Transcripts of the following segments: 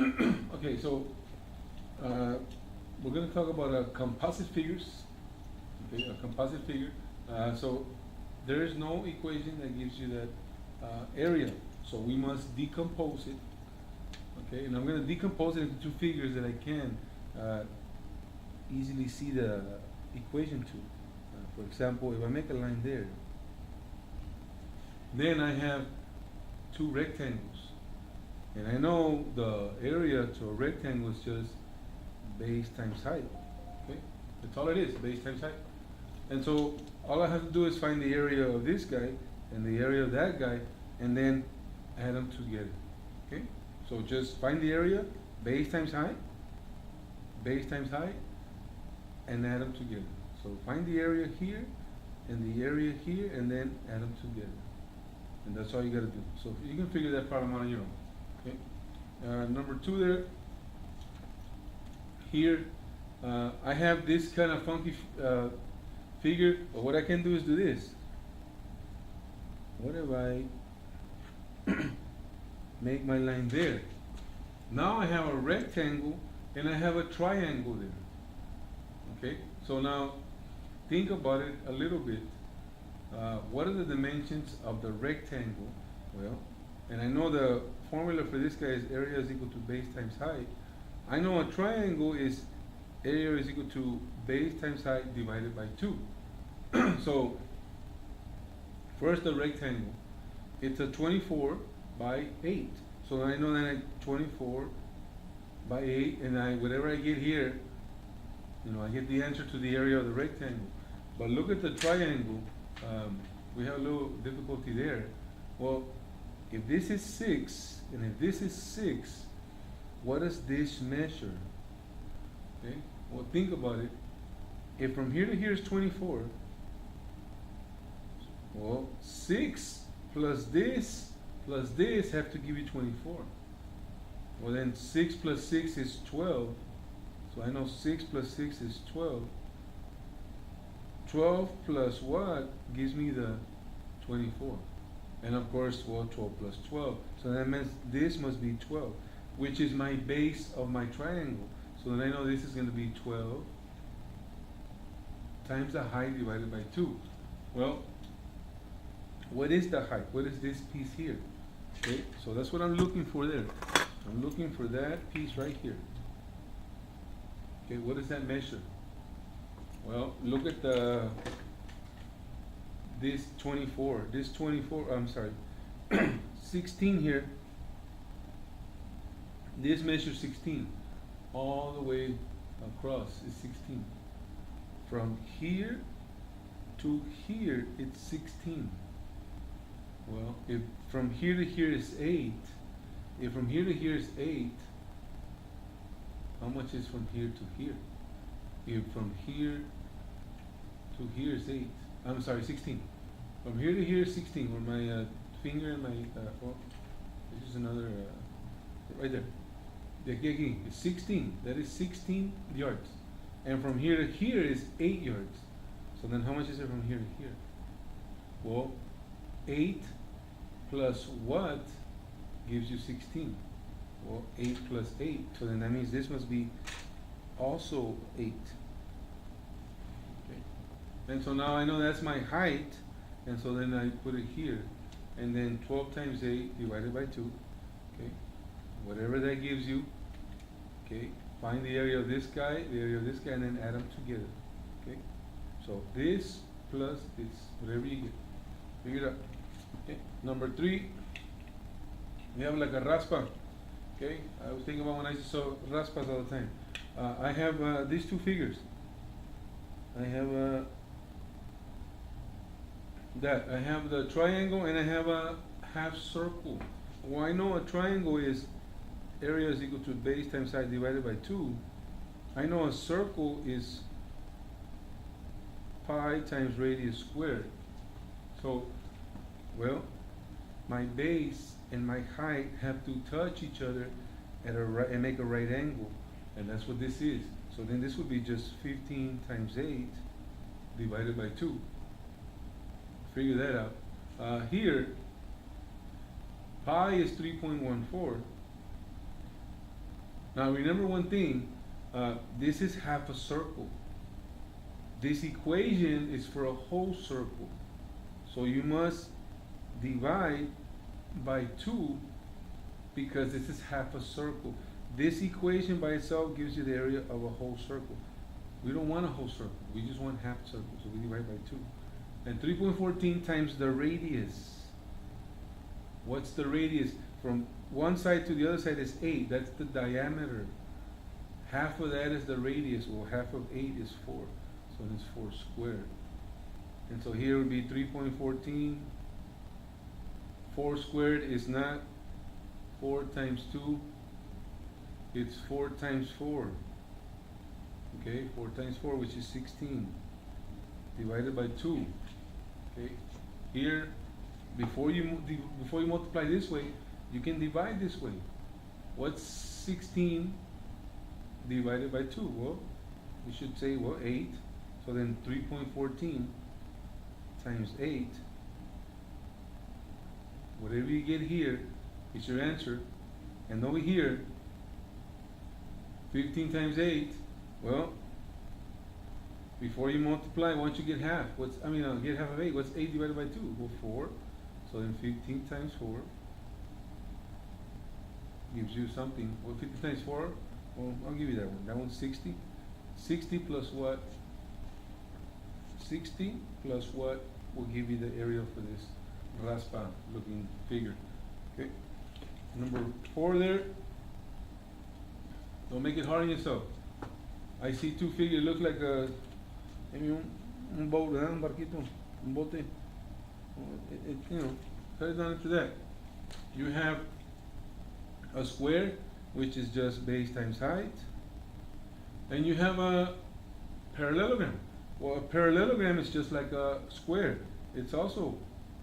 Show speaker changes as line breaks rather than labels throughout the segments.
Okay, so we're going to talk about composite figures. Okay, a composite figure. So there is no equation that gives you that area. So we must decompose it. Okay, and I'm going to decompose it into two figures that I can easily see the equation to. For example, if I make a line there, then I have two rectangles. And I know the area to a rectangle is just base times height. Okay? That's all it is, base times height. And so all I have to do is find the area of this guy and the area of that guy and then add them together. Okay? So just find the area, base times height, and add them together. So find the area here and the area here and then add them together. And that's all you gotta do. So you can figure that problem out on your own. Okay. Number two there. Here, I have this kind of funky figure, but what I can do is do this. What if I make my line there? Now I have a rectangle and I have a triangle there. Okay, so now think about it a little bit. What are the dimensions of the rectangle? Well, and I know the formula for this guy is area is equal to base times height. I know a triangle is area is equal to base times height divided by 2. So first the rectangle, it's a 24 by 8. So I know that I 24 by 8, and whatever I get here, I get the answer to the area of the rectangle. But look at the triangle. We have a little difficulty there. Well, if this is 6 and if this is 6, what does this measure? Okay. Well, think about it. If from here to here is 24, well, 6 plus this have to give you 24. Well, then 6 plus 6 is 12. So I know 6 plus 6 is 12. 12 plus what gives me the 24? And of course, well, 12 plus 12. So that means this must be 12, which is my base of my triangle. So then I know this is going to be 12 times the height divided by 2. Well, what is the height? What is this piece here? Okay, so that's what I'm looking for there. I'm looking for that piece right here. Okay, what does that measure? Well, look at this 24. This 24, I'm sorry, 16 here. This measures 16. All the way across is 16. From here to here, it's 16. Well, if from here to here is 8, if from here to here is 8, how much is from here to here? If from here to here is 8, I'm sorry, 16. From here to here is 16, where my finger and my, oh, this is another, right there. The again is 16, that is 16 yards. And from here to here is 8 yards. So then how much is it from here to here? Well, 8 plus what gives you 16? Well, 8 plus 8. So then that means this must be also 8. Okay. And so now I know that's my height. And so then I put it here. And then 12 times 8 divided by 2. Okay. Whatever that gives you. Okay. Find the area of this guy, the area of this guy, and then add them together. Okay. So this plus this, whatever you get. Figure it out. Okay. Number 3, we have like a raspa. Okay. I was thinking about when I saw raspas all the time. I have these two figures. I have I have the triangle and I have a half circle. Well, I know a triangle is area is equal to base times height divided by 2. I know a circle is pi times radius squared. So, well, my base and my height have to touch each other at a right and make a right angle, and that's what this is. So then this would be just 15 times 8 divided by 2. Figure that out. Here, pi is 3.14. Now remember one thing, this is half a circle. This equation is for a whole circle. So you must divide by 2 because this is half a circle. This equation by itself gives you the area of a whole circle. We don't want a whole circle, we just want half a circle, so we divide by 2. And 3.14 times the radius. What's the radius? From one side to the other side is 8, that's the diameter. Half of that is the radius, well half of 8 is 4, so it's 4 squared. And so here would be 3.14, 4 squared is not 4 times 2, it's 4 times 4. Okay, 4 times 4, which is 16, divided by 2. Okay, here, before you multiply this way, you can divide this way. What's 16 divided by 2? Well, we should say, well, 8. So then 3.14 times 8, whatever you get here is your answer. And over here, 15 times 8, well, before you multiply, once you get half, get half of 8, what's 8 divided by 2? Well, 4. So then 15 times 4 gives you something. Well, 50 times 4, well, I'll give you that one. That one's 60. 60 plus what? 60 plus what will give you the area for this raspa looking figure. Okay. Number 4 there. Don't make it hard on yourself. I see 2 figures look like maybe un boat, un barquito, un bote. Cut it down into that. You have a square, which is just base times height, and you have a parallelogram. Well, a parallelogram is just like a square. It's also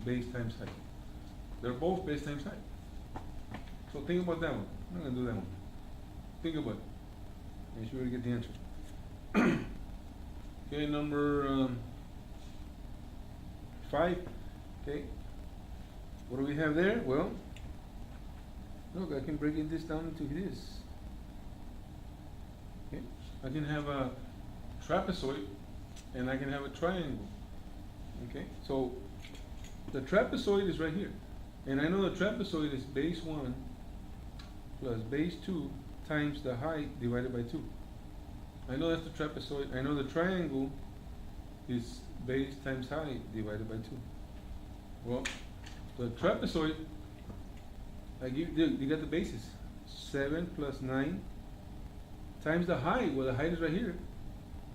base times height. They're both base times height. So think about that one. I'm not going to do that one. Think about it. Make sure you get the answer. Okay, number 5. Okay. What do we have there? Well, look, I can break this down into this. Okay. I can have a trapezoid and I can have a triangle. Okay. So the trapezoid is right here. And I know the trapezoid is base 1 plus base 2 times the height divided by 2. I know that's the trapezoid. I know the triangle is base times height divided by 2. Well, the trapezoid, you got the basis. 7 plus 9 times the height. Well, the height is right here.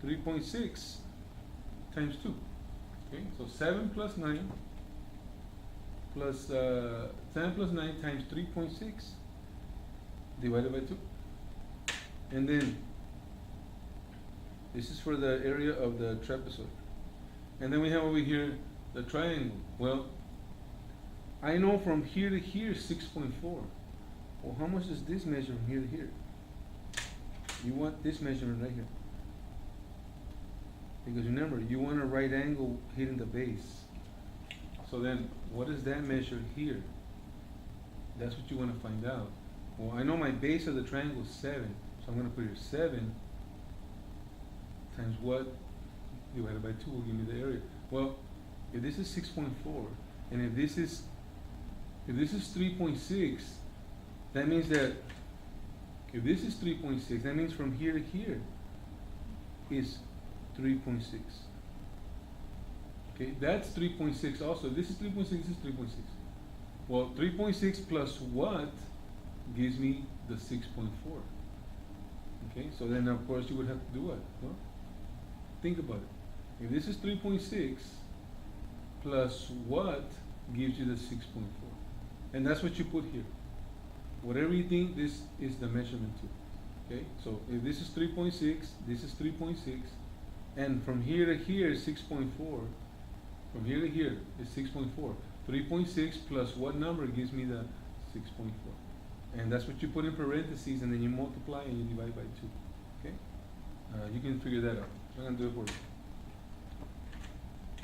3.6 times 2. Okay, so 7 plus 9 plus 10 plus 9 times 3.6 divided by 2. And then this is for the area of the trapezoid. And then we have over here the triangle. Well, I know from here to here 6.4. Well, how much does this measure from here to here? You want this measurement right here. Because remember, you want a right angle hitting the base. So then, what does that measure here? That's what you want to find out. Well, I know my base of the triangle is 7. So I'm going to put here 7 times what divided by 2 will give me the area. Well, if this is 6.4 and if this is 3.6, that means that if this is 3.6, that means from here to here is 3.6. Okay, that's 3.6 also. This is 3.6, this is 3.6. Well, 3.6 plus what gives me the 6.4. Okay, so then of course you would have to do what? Well, think about it. If this is 3.6 plus what gives you the 6.4. And that's what you put here. Whatever you think this is the measurement to. Okay, so if this is 3.6, this is 3.6, and from here to here is 6.4. From here to here is 6.4. 3.6 plus what number gives me the 6.4. And that's what you put in parentheses, and then you multiply and you divide by 2. Okay? You can figure that out. I'm going to do it for you.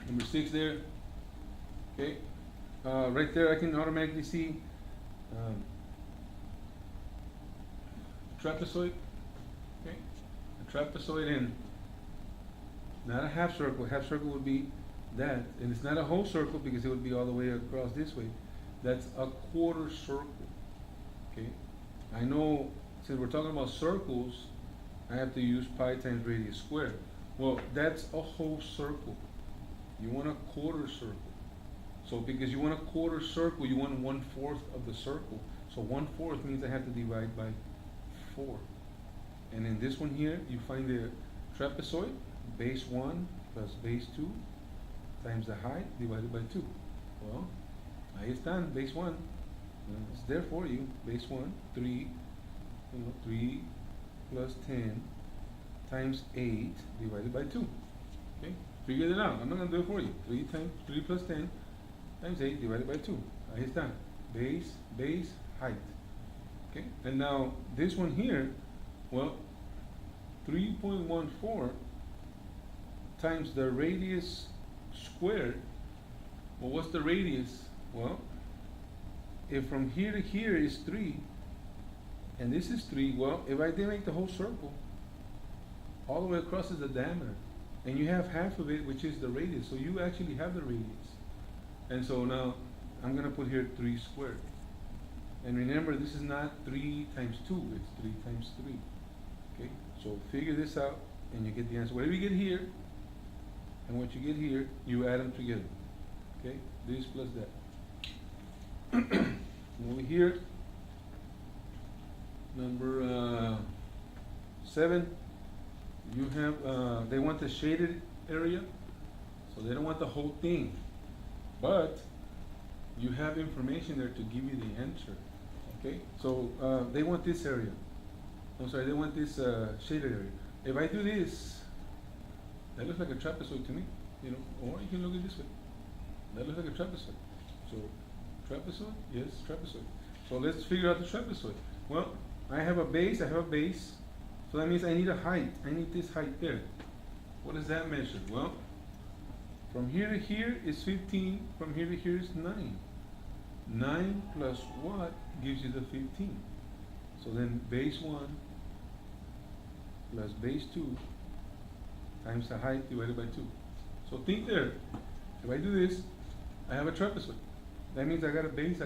Number 6 there. Okay? Right there I can automatically see trapezoid, okay? A trapezoid in, not a half circle. Half circle would be that, and it's not a whole circle because it would be all the way across this way. That's a quarter circle, okay? I know since we're talking about circles, I have to use pi times radius squared. Well, that's a whole circle. You want a quarter circle. So because you want a quarter circle, you want 1/4 of the circle. So 1/4 means I have to divide by 4. And in this one here, you find the trapezoid, base 1 plus base 2 times the height divided by 2. Well, ahí están, base 1. It's there for you. Base 1, 3, 3 plus 10 times 8 divided by 2. Okay, figure it out. I'm not going to do it for you. 3 plus 10 times 8 divided by 2. Ahí está. Base, height. Okay, and now this one here, well, 3.14 times the radius squared. Well, what's the radius? Well, if from here to here is 3, and this is 3, well, if I did make the whole circle, all the way across is the diameter. And you have half of it, which is the radius. So you actually have the radius. And so now, I'm going to put here 3 squared. And remember, this is not 3 times 2, it's 3 times 3. Okay, so figure this out, and you get the answer. Whatever you get here, and what you get here, you add them together. Okay, this plus that. Over here, number 7, you have, they want the shaded area, so they don't want the whole thing. But you have information there to give you the answer. Okay, so they want this area. I'm sorry, they want this shaded area. If I do this, that looks like a trapezoid to me, you know, or you can look at it this way. That looks like a trapezoid. So, trapezoid? Yes, trapezoid. So let's figure out the trapezoid. Well, I have a base, so that means I need a height. I need this height there. What does that measure? Well, from here to here is 15, from here to here is 9. 9 plus what gives you the 15? So then base 1 plus base 2 times the height divided by 2. So think there. If I do this, I have a trapezoid. That means I got a base.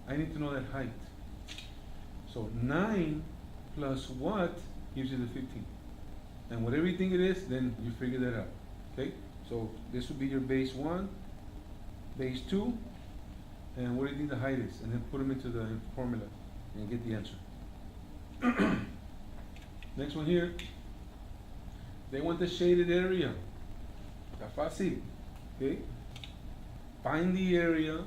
I need to know that height. So 9 plus what gives you the 15? And whatever you think it is, then you figure that out. Okay? So this would be your base 1, base 2, and what do you think the height is? And then put them into the formula and get the answer. Next one here. They want the shaded area. Está fácil. Okay? Find the area.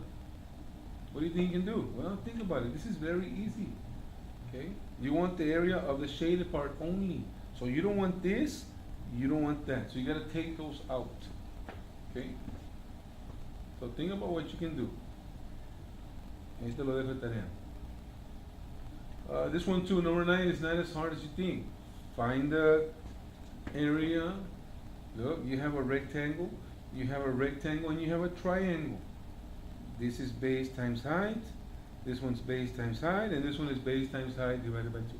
What do you think you can do? Well, think about it. This is very easy. Okay? You want the area of the shaded part only. So you don't want this, you don't want that. So you got to take those out. Okay? So think about what you can do. Ahí te lo dejo de tarea. This one too, number 9, is not as hard as you think. Find the area. Look, you have a rectangle, and you have a triangle. This is base times height, this one's base times height, and this one is base times height divided by 2.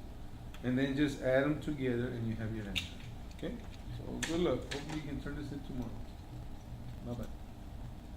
And then just add them together and you have your answer. Okay? So good luck. Hopefully you can turn this in tomorrow. Bye-bye.